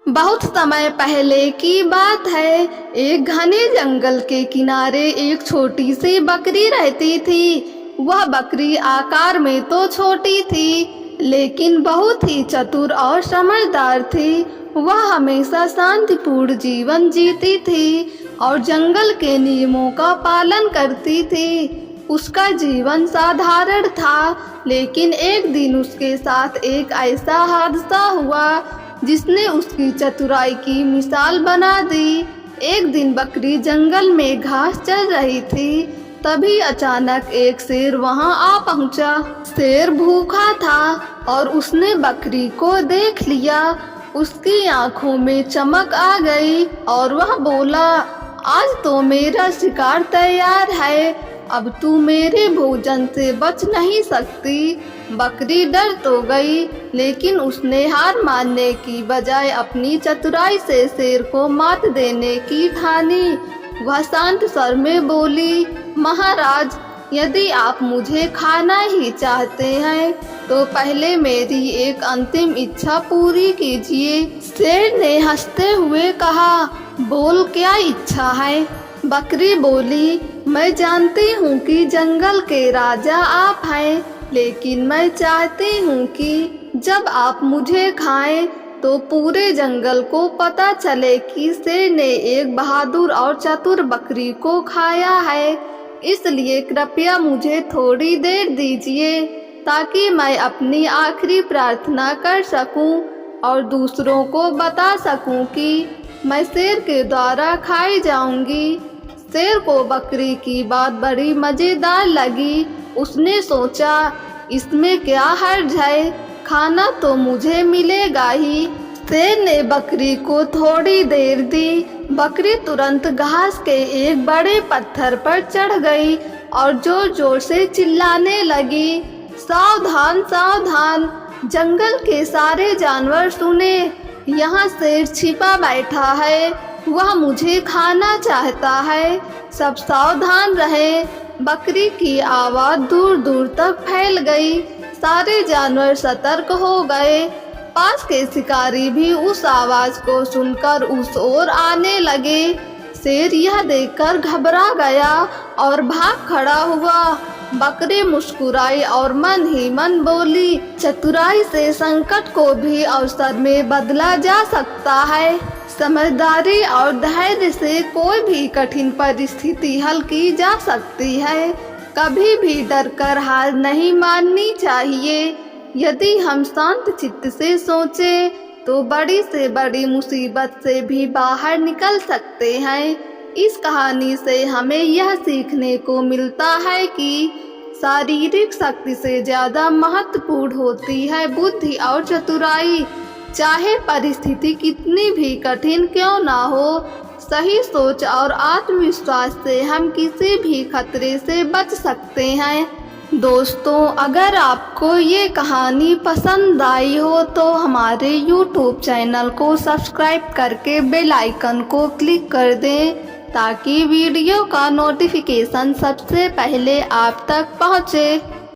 बहुत समय पहले की बात है। एक घने जंगल के किनारे एक छोटी सी बकरी रहती थी। वह बकरी आकार में तो छोटी थी, लेकिन बहुत ही चतुर और समझदार थी। वह हमेशा शांतिपूर्ण जीवन जीती थी और जंगल के नियमों का पालन करती थी। उसका जीवन साधारण था, लेकिन एक दिन उसके साथ एक ऐसा हादसा हुआ जिसने उसकी चतुराई की मिसाल बना दी। एक दिन बकरी जंगल में घास चर रही थी, तभी अचानक एक शेर वहां आ पहुंचा। शेर भूखा था और उसने बकरी को देख लिया। उसकी आंखों में चमक आ गई और वह बोला, आज तो मेरा शिकार तैयार है, अब तू मेरे भोजन से बच नहीं सकती। बकरी डर तो गई, लेकिन उसने हार मानने की बजाय अपनी चतुराई से शेर को मात देने की ठानी। वह शांत स्वर में बोली, महाराज, यदि आप मुझे खाना ही चाहते हैं तो पहले मेरी एक अंतिम इच्छा पूरी कीजिए। शेर ने हंसते हुए कहा, बोल, क्या इच्छा है? बकरी बोली, मैं जानती हूँ कि जंगल के राजा आप हैं, लेकिन मैं चाहती हूँ कि जब आप मुझे खाएं तो पूरे जंगल को पता चले कि शेर ने एक बहादुर और चतुर बकरी को खाया है। इसलिए कृपया मुझे थोड़ी देर दीजिए ताकि मैं अपनी आखिरी प्रार्थना कर सकूं और दूसरों को बता सकूं कि मैं शेर के द्वारा खाई जाऊंगी। शेर को बकरी की बात बड़ी मजेदार लगी। उसने सोचा, इसमें क्या हर्ज है, खाना तो मुझे मिलेगा ही। शेर ने बकरी को थोड़ी देर दी। बकरी तुरंत घास के एक बड़े पत्थर पर चढ़ गई और जोर जोर से चिल्लाने लगी, सावधान सावधान, जंगल के सारे जानवर सुने, यहाँ शेर छिपा बैठा है, वह मुझे खाना चाहता है, सब सावधान रहे। बकरी की आवाज़ दूर दूर तक फैल गई। सारे जानवर सतर्क हो गए। पास के शिकारी भी उस आवाज़ को सुनकर उस ओर आने लगे। शेर यह देखकर घबरा गया और भाग खड़ा हुआ। बकरी मुस्कुराई और मन ही मन बोली, चतुराई से संकट को भी अवसर में बदला जा सकता है। समझदारी और धैर्य से कोई भी कठिन परिस्थिति हल की जा सकती है। कभी भी डरकर हार नहीं माननी चाहिए। यदि हम शांत चित्त से सोचें तो बड़ी से बड़ी मुसीबत से भी बाहर निकल सकते हैं। इस कहानी से हमें यह सीखने को मिलता है कि शारीरिक शक्ति से ज़्यादा महत्वपूर्ण होती है बुद्धि और चतुराई। चाहे परिस्थिति कितनी भी कठिन क्यों ना हो, सही सोच और आत्मविश्वास से हम किसी भी खतरे से बच सकते हैं। दोस्तों, अगर आपको ये कहानी पसंद आई हो तो हमारे YouTube चैनल को सब्सक्राइब करके बेल आइकन को क्लिक कर दें ताकि वीडियो का नोटिफिकेशन सबसे पहले आप तक पहुँचे।